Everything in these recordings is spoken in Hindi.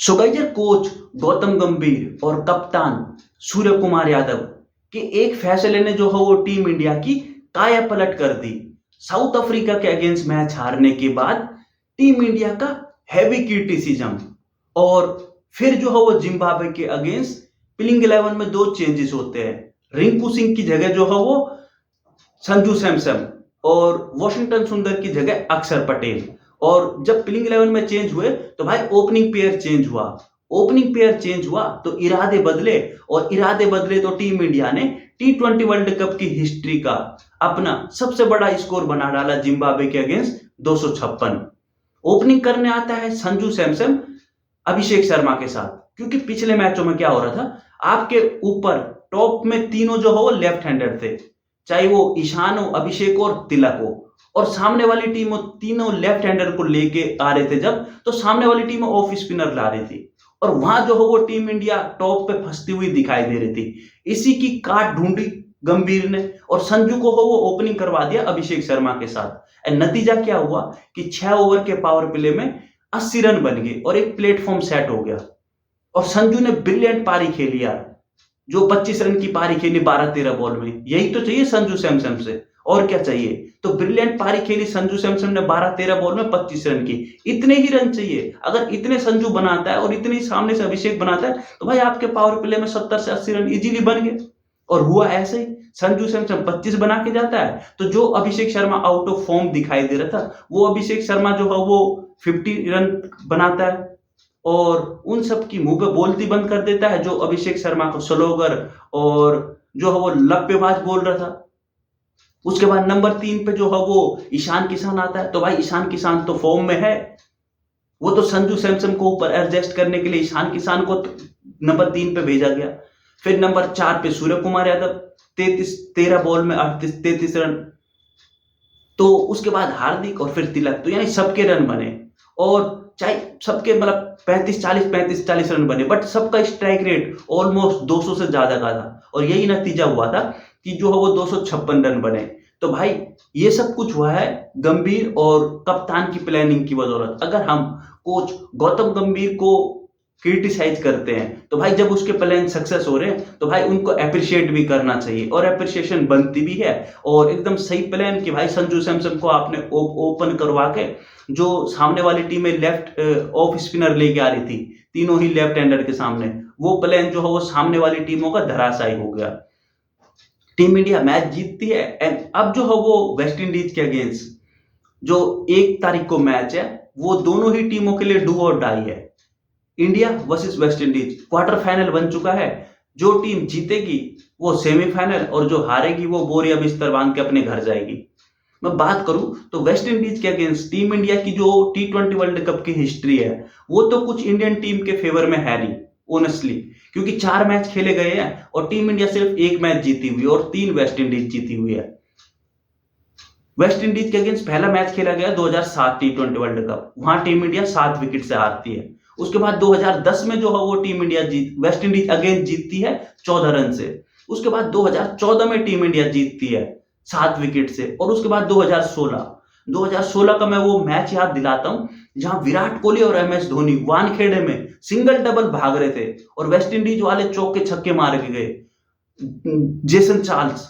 सुगैयर कोच गौतम गंभीर और कप्तान सूर्य कुमार यादव के एक फैसले ने जो है वो टीम इंडिया की काया पलट कर दी। साउथ अफ्रीका के अगेंस्ट मैच हारने के बाद टीम इंडिया का हैवी क्रिटिसिज्म, और फिर जो है वो जिम्बाब्वे के अगेंस्ट प्लेइंग 11 में दो चेंजेस होते हैं। रिंकू सिंह की जगह जो है वो संजू सैमसन और वॉशिंगटन सुंदर की जगह अक्षर पटेल। और जब प्लेइंग 11 में चेंज हुए तो भाई ओपनिंग पेयर चेंज हुआ। ओपनिंग पेयर चेंज हुआ तो इरादे बदले, और इरादे बदले तो टीम इंडिया ने T20 वर्ल्ड कप की हिस्ट्री का अपना सबसे बड़ा स्कोर बना डाला जिम्बाब्वे के अगेंस्ट 256। ओपनिंग करने आता है संजू सैमसन अभिषेक शर्मा के साथ, क्योंकि पिछले मैचों में क्या हो रहा था, आपके ऊपर टॉप में तीनों जो हो वो लेफ्ट हैंडर थे, चाहे वो ईशान हो, अभिषेक और तिलक हो, और सामने वाली टीम तीनों लेफ्ट हैंडर को लेके आ रहे थे जब, तो सामने वाली टीम ऑफ स्पिनर ला रही थी, और वहां जो हो वो टीम इंडिया टॉप पे फंसती हुई दिखाई दे रही थी। इसी की काट ढूंढी गंभीर ने और संजू को हो वो ओपनिंग करवा दिया अभिषेक शर्मा के साथ। नतीजा क्या हुआ कि 6 ओवर के पावर प्ले में 80 रन बन गए और एक प्लेटफॉर्म सेट हो गया। और संजू ने ब्रिलियंट पारी खेली यार, जो 25 रन की पारी खेली 12-13 बॉल में। यही तो चाहिए संजू सैमसन से, और क्या चाहिए। तो ब्रिलियंट पारी खेली संजू सैमसन ने 12-13 बॉल में 25 रन की। इतने ही रन चाहिए। अगर इतने संजू बनाता है और इतने ही सामने से अभिषेक बनाता है तो भाई आपके पावर प्ले में 70 से 80 रन इजीली बन गए। और हुआ ऐसे ही, संजू सैमसन 25 बना के जाता है तो जो Abhishek Sharma out of form दिखाई दे रहा था, वो अभिषेक शर्मा जो है वो 50 रन बनाता है और उन सब की मुंह पे बोलती बंद कर देता है, जो अभिषेक शर्मा को स्लोगर और जो है वो लप्पेबाज बोल रहा था। उसके बाद नंबर 3 पे जो है वो ईशान किशन आता है, तो भाई ईशान किशन तो फॉर्म में है, वो तो संजू सैमसन को ऊपर एडजस्ट करने के लिए ईशान किशन को नंबर 3 पे भेजा गया। फिर नंबर 4 पे सूर्य कुमार यादव 13 बॉल में 33 रन। तो उसके बाद हार्दिक और फिर तिलक, तो यानी सबके रन बने, और चाहे सबके मतलब 35-40 रन बने, बट सबका स्ट्राइक रेट ऑलमोस्ट 200 से ज्यादा का था। और यही नतीजा हुआ था कि जो है वो 256 रन बने। तो भाई ये सब कुछ हुआ है गंभीर और कप्तान की प्लानिंग की बदौलत। अगर हम कोच गौतम गंभीर को क्रिटिसाइज करते हैं तो भाई जब उसके प्लान सक्सेस हो रहे हैं तो भाई उनको अप्रिशिएट भी करना चाहिए, और अप्रिशिएशन बनती भी है। और एकदम सही प्लान कि भाई संजू सैमसन को आपने ओपन करवा के जो सामने वाली टीम में लेफ्ट ऑफ स्पिनर लेके आ रही थी, तीनों ही लेफ्ट हैंडर के सामने, वो प्लान जो है वो सामने वाली टीमों का धराशायी हो गया। टीम इंडिया मैच जीतती है एंड अब जो है वो वेस्ट इंडीज के अगेंस्ट जो 1 तारीख को मैच है, वो दोनों ही टीमों के लिए डू और डाई है। India versus West Indies quarter final बन चुका है। जो टीम जीतेगी वो सेमीफाइनल, और जो हारेगी वो बोरिया बिस्तर बांध के अपने घर जाएगी। मैं बात करूं तो वेस्ट इंडीज के अगेंस्ट टीम इंडिया की जो T20 वर्ल्ड कप की हिस्ट्री है, वो तो कुछ इंडियन टीम के फेवर में है नहीं ऑनेस्टली, क्योंकि 4 मैच खेले गए हैं और टीम इंडिया सिर्फ 1 मैच जीती हुई है और 3 वेस्ट इंडीज जीती हुई है। वेस्ट इंडीज के अगेंस्ट पहला मैच खेला गया 2007 T20 वर्ल्ड कप, वहां टीम इंडिया 7 विकेट से हारती है। उसके बाद 2010 में जो है वो team India West Indies against जीतती है 14 रन से। उसके बाद 2014 में टीम इंडिया जीतती है 7 विकेट से। और उसके बाद 2016 का मैं वो मैच याद दिलाता हूं जहां विराट कोहली और MS धोनी वानखेड़े में सिंगल डबल भाग रहे थे और वेस्ट इंडीज वाले चौके छक्के मार के गए। जेसन चार्ल्स,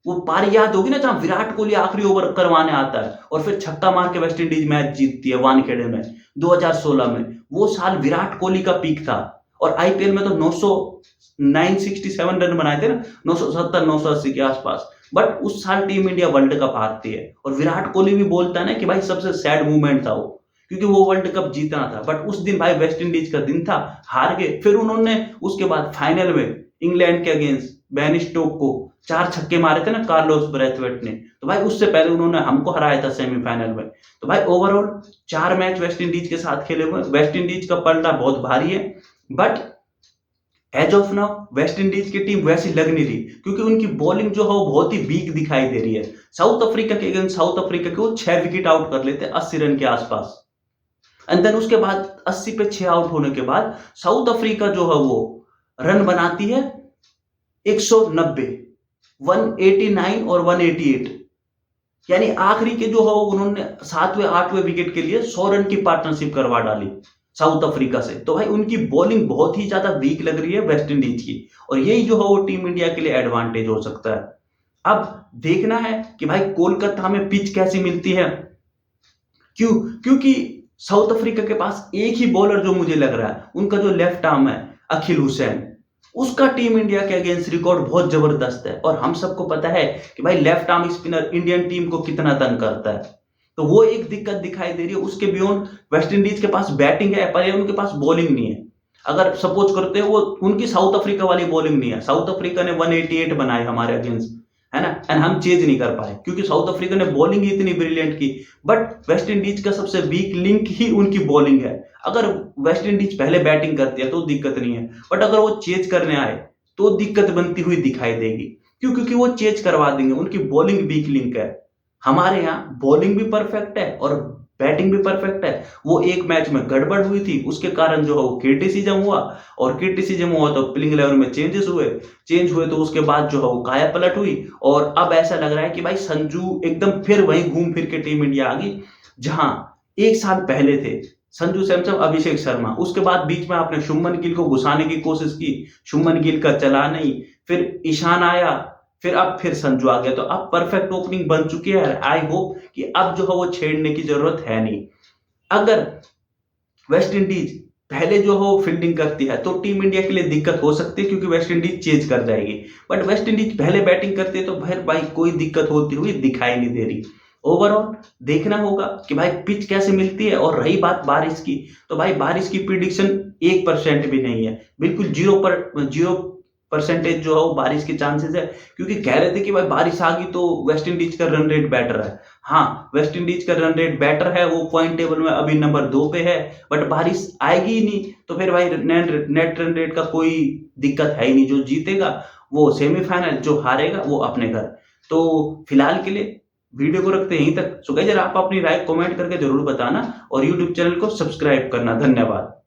वो पारी याद होगी ना जहां विराट कोहली आखिरी ओवर करवाने आता है और फिर छक्का मार के वेस्ट इंडीज मैच जीतती है वानखेड़े में 2016 में। वो साल विराट कोहली का पीक था, और IPL में तो 967 रन बनाए थे ना, 970-980 के आसपास। बट उस साल टीम इंडिया वर्ल्ड कप हारती है, और विराट कोहली भी बोलता है ना कि भाई सबसे सैड मूवमेंट था वो, क्योंकि वो वर्ल्ड कप जीतना था। बट उस दिन भाई वेस्ट इंडीज का दिन था, हार गए। फिर उन्होंने उसके बाद फाइनल में इंग्लैंड के अगेंस्ट बेन स्टोक को 4 छक्के मारे थे ना कार्लोस ब्रैथवेट ने, तो भाई उससे पहले उन्होंने हमको हराया था सेमीफाइनल में। तो भाई ओवरऑल 4 मैच वेस्ट इंडीज के साथ खेले हुए। वेस्ट इंडीज का पलड़ा बहुत भारी है, but as of now West Indies की टीम वैसी लग नहीं रही, क्योंकि उनकी बॉलिंग जो है वो बहुत ही वीक दिखाई दे रही है। साउथ अफ्रीका के अगेंस्ट साउथ अफ्रीका को 6 विकेट आउट कर लेते 80 रन के आसपास, एंड देन उसके बाद 80 पे 6 आउट होने के बाद साउथ अफ्रीका जो है वो रन बनाती है 190, 189 और 188, यानी आखिरी के जो है उन्होंने 7वें 8वें विकेट के लिए 100 रन की पार्टनरशिप करवा डाली। साउथ अफ्रीका से। तो भाई उनकी बॉलिंग बहुत ही ज्यादा वीक लग रही है वेस्ट इंडीज की, और यही जो है वो टीम इंडिया के लिए एडवांटेज हो सकता है। अब देखना है कि भाई कोलकाता में पिच कैसी मिलती है। क्यों? क्योंकि साउथ अफ्रीका के पास एक ही बॉलर जो मुझे लग रहा है, उनका जो लेफ्ट आर्म है अखिल हुसैन, उसका टीम इंडिया के अगेंस्ट रिकॉर्ड बहुत जबरदस्त है। और हम सबको पता है कि भाई left arm spinner Indian team को कितना तंग करता है। तो वो एक दिक्कत दिखाई दे रही है। उसके बियॉन्ड वेस्ट इंडीज के पास बैटिंग है पर उनके पास बॉलिंग नहीं है। अगर सपोज करते हैं वो उनकी साउथ अफ्रीका वाली बॉलिंग नहीं है। साउथ अफ्रीका ने 188 बनाए हमारे अगेंस्ट, है ना, एंड हम चेज नहीं कर पाए क्योंकि साउथ अफ्रीका ने बॉलिंग ही इतनी ब्रिलियंट की। बट वेस्ट इंडीज का सबसे वीक लिंक ही उनकी बॉलिंग है। अगर वेस्ट इंडीज पहले बैटिंग करती है तो दिक्कत नहीं है, बट अगर वो चेज करने आए तो दिक्कत बनती हुई दिखाई देगी। क्यों? क्योंकि वो चेज करवा देंगे, उनकी बॉलिंग वीक लिंक है। हमारे यहाँ बॉलिंग भी परफेक्ट है और बैटिंग भी परफेक्ट है। वो एक मैच में गड़बड़ हुई थी, उसके कारण जो है वो क्रिटिसिज्म हुआ, और क्रिटिसिज्म हुआ तो प्लेइंग 11 में चेंज हुए तो उसके बाद जो है वो काया पलट हुई। और अब ऐसा लग रहा है कि भाई संजू एकदम फिर वहीं घूम फिर के टीम इंडिया आ गई जहां एक साल पहले थे संजू सैमसन, अभिषेक शर्मा। उसके बाद बीच में आपने शुभमन गिल को घुसाने की कोशिश की, शुभमन गिल का चला नहीं, फिर ईशान आया, फिर अब फिर संजू आ गया। तो अब परफेक्ट ओपनिंग बन चुकी है। आई होप कि अब जो है वो छेड़ने की जरूरत है नहीं। अगर वेस्ट इंडीज पहले जो हो फील्डिंग करती है तो टीम इंडिया के लिए दिक्कत हो सकती है क्योंकि वेस्ट इंडीज चेज कर जाएगी। बट वेस्ट इंडीज पहले बैटिंग करती है तो भाई कोई दिक्कत होती हुई दिखाई नहीं दे रही। ओवरऑल देखना होगा कि भाई पिच कैसे मिलती है। और रही बात बारिश की, तो भाई बारिश की प्रिडिक्शन 1% भी नहीं है, बिल्कुल 0% जो है वो बारिश के चांसेस है। क्योंकि कह रहे थे कि भाई बारिश आ गई तो वेस्ट इंडीज का रन रेट बेटर है। हाँ, वेस्ट इंडीज का रन रेट बेटर है, वो पॉइंट टेबल में अभी नंबर 2 पे है। बट बारिश आएगी ही नहीं तो फिर भाई नेट रन रेट का कोई दिक्कत है ही नहीं। जो जीतेगा वो सेमीफाइनल, जो हारेगा वो अपने घर। तो फिलहाल के लिए वीडियो को रखते हैं यहीं तक। सो गाइस, आप अपनी राय कमेंट करके जरूर बताना और यूट्यूब चैनल को सब्सक्राइब करना। धन्यवाद।